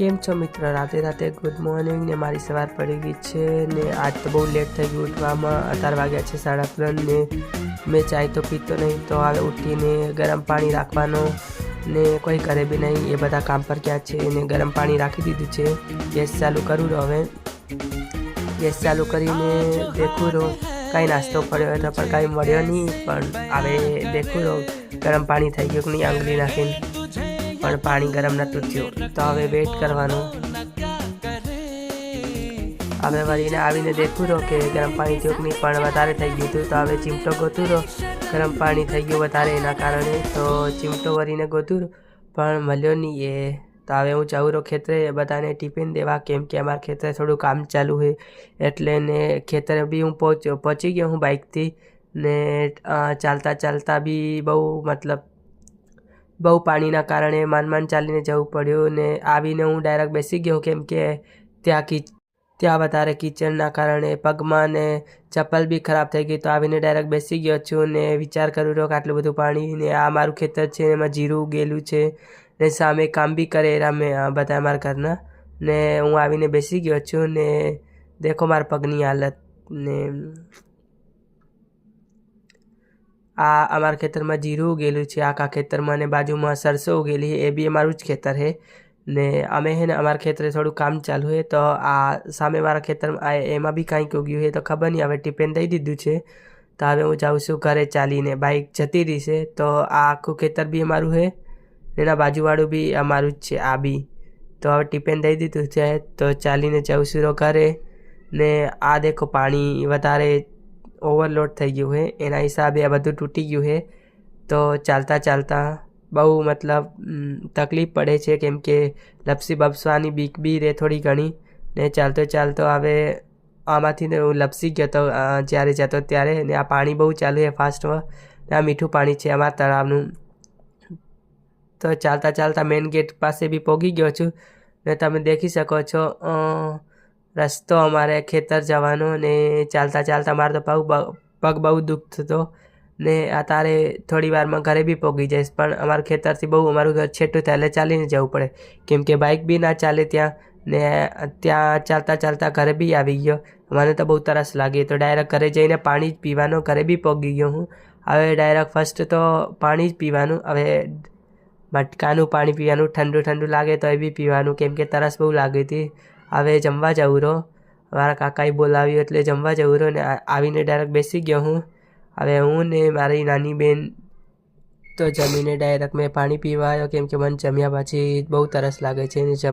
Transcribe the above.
કેમ છો મિત્ર? રાતે રાતે ગુડ મોર્નિંગ ને મારી સવાર પડી ગઈ છે ને આજ તો બહુ લેટ થઈ ગયું ઉઠવામાં। અત્યારે વાગ્યા છે 3:30 ને મેં ચાય તો પીતો નહીં, તો હવે ઉઠીને ગરમ પાણી રાખવાનો ને કોઈ કરે બી નહીં, એ બધા કામ પર ગયા છે ને ગરમ પાણી રાખી દીધું છે। ગેસ ચાલુ કરું રહો, હવે ગેસ ચાલુ કરીને દેખું રહો કાંઈ નાસ્તો પડ્યો હતો પણ કાંઈ મળ્યો નહીં, પણ હવે દેખું રહો ગરમ પાણી થઈ ગયું કે નહીં આંગળી નાખીને, પણ પાણી ગરમ નહોતું થયું, તો હવે વેઇટ કરવાનું। હવે વળીને આવીને દેખું રહો કે ગરમ પાણી થયું કે નહીં, પણ વધારે થઈ ગયું હતું, તો હવે ચીમટો ગોતું રહો ગરમ પાણી થઈ ગયું વધારે એના કારણે, તો ચીમટો વળીને ગોતું પણ મળ્યો નહીં એ। તો હવે હું જાઉં રહો ખેતરે બધાને ટિફિન દેવા, કેમ કે અમારા ખેતરે થોડું કામ ચાલુ છે એટલે ને ખેતરે બી હું પહોંચી ગયો હું બાઇકથી ને ચાલતા ચાલતા બી બહુ પાણીના કારણે માંડ ચાલીને જવું પડ્યું ને આવીને હું ડાયરેક્ટ બેસી ગયો, કેમ કે ત્યાં વધારે કિચડના કારણે પગમાં ને ચપ્પલ બી ખરાબ થઈ ગઈ, તો આવીને ડાયરેક્ટ બેસી ગયો છું ને વિચાર કરું રહ્યો કે આટલું બધું પાણી ને આ મારું ખેતર છે, એમાં જીરું ઉગેલું છે ને સામે કામ બી કરે અમે બધા અમારા ઘરના, ને હું આવીને બેસી ગયો છું ને દેખો મારા પગની હાલત ને આ અમારા ખેતરમાં જીરું ઉગેલું છે આખા ખેતરમાં, ને બાજુમાં સરસો ઉગેલી છે, એ બી અમારું જ ખેતર છે ને અમે છે ને અમારા ખેતરે થોડું કામ ચાલુ છે, તો આ સામેવાળા ખેતરમાં એમાં બી કાંઈક ઉગ્યું છે, તો ખબર નહીં, હવે ટિફિન દઈ દીધું છે, તો હવે હું જાઉં છું ઘરે ચાલીને, બાઇક જતી રહી છે, તો આ આખું ખેતર બી અમારું છે એના બાજુવાળું બી અમારું જ છે આ બી, તો હવે ટિફિન દઈ દીધું છે, તો ચાલીને જાઉં છું ઘરે ને આ દેખો પાણી વધારે ઓવરલોડ થઈ ગયું છે, એના હિસાબે આ બધું તૂટી ગયું છે, તો ચાલતા ચાલતા બહુ તકલીફ પડે છે, કેમ કે લપસી બપસવાની બીક બી રહે થોડી ઘણી, ને ચાલતો ચાલતો હવે આમાંથી ને હું લપસી ગયો તો જ્યારે જતો ત્યારે, ને આ પાણી બહુ ચાલુ છે ફાસ્ટમાં, ને આ મીઠું પાણી છે અમારા તળાવનું, તો ચાલતા ચાલતા મેઇન ગેટ પાસે બી પહોંચી ગયો છું ને તમે દેખી શકો છો રસ્તો અમારે ખેતર જવાનો, ને ચાલતા ચાલતા મારો તો પગ બહુ દુખતો હતો ને અત્યારે થોડી વારમાં ઘરે બી પહોંચી જઈશ, પણ અમારા ખેતરથી બહુ અમારું ઘર છેટું થાય એટલે ચાલીને જવું પડે, કેમ કે બાઇક બી ના ચાલે ત્યાં, ને ત્યાં ચાલતા ચાલતા ઘરે બી આવી ગયો, મને તો બહુ તરસ લાગી, તો ડાયરેક્ટ ઘરે જઈને પાણી જ પીવાનું, ઘરે બી પહોંચી ગયો હું, હવે ડાયરેક્ટ ફર્સ્ટ તો પાણી જ પીવાનું, હવે મટકાનું પાણી પીવાનું, ઠંડુ ઠંડુ લાગે તો એ બી પીવાનું, કેમ કે તરસ બહુ લાગી હતી। હવે જમવા જવું રહો, મારા કાકાએ બોલાવ્યું એટલે જમવા જવું રહો, ને આવીને ડાયરેક્ટ બેસી ગયો હું, હવે હું ને મારી નાની બેન તો જમીને ડાયરેક્ટ મેં પાણી પીવા આવ્યો, કેમ કે મને જમ્યા પછી બહુ તરસ લાગે છે ને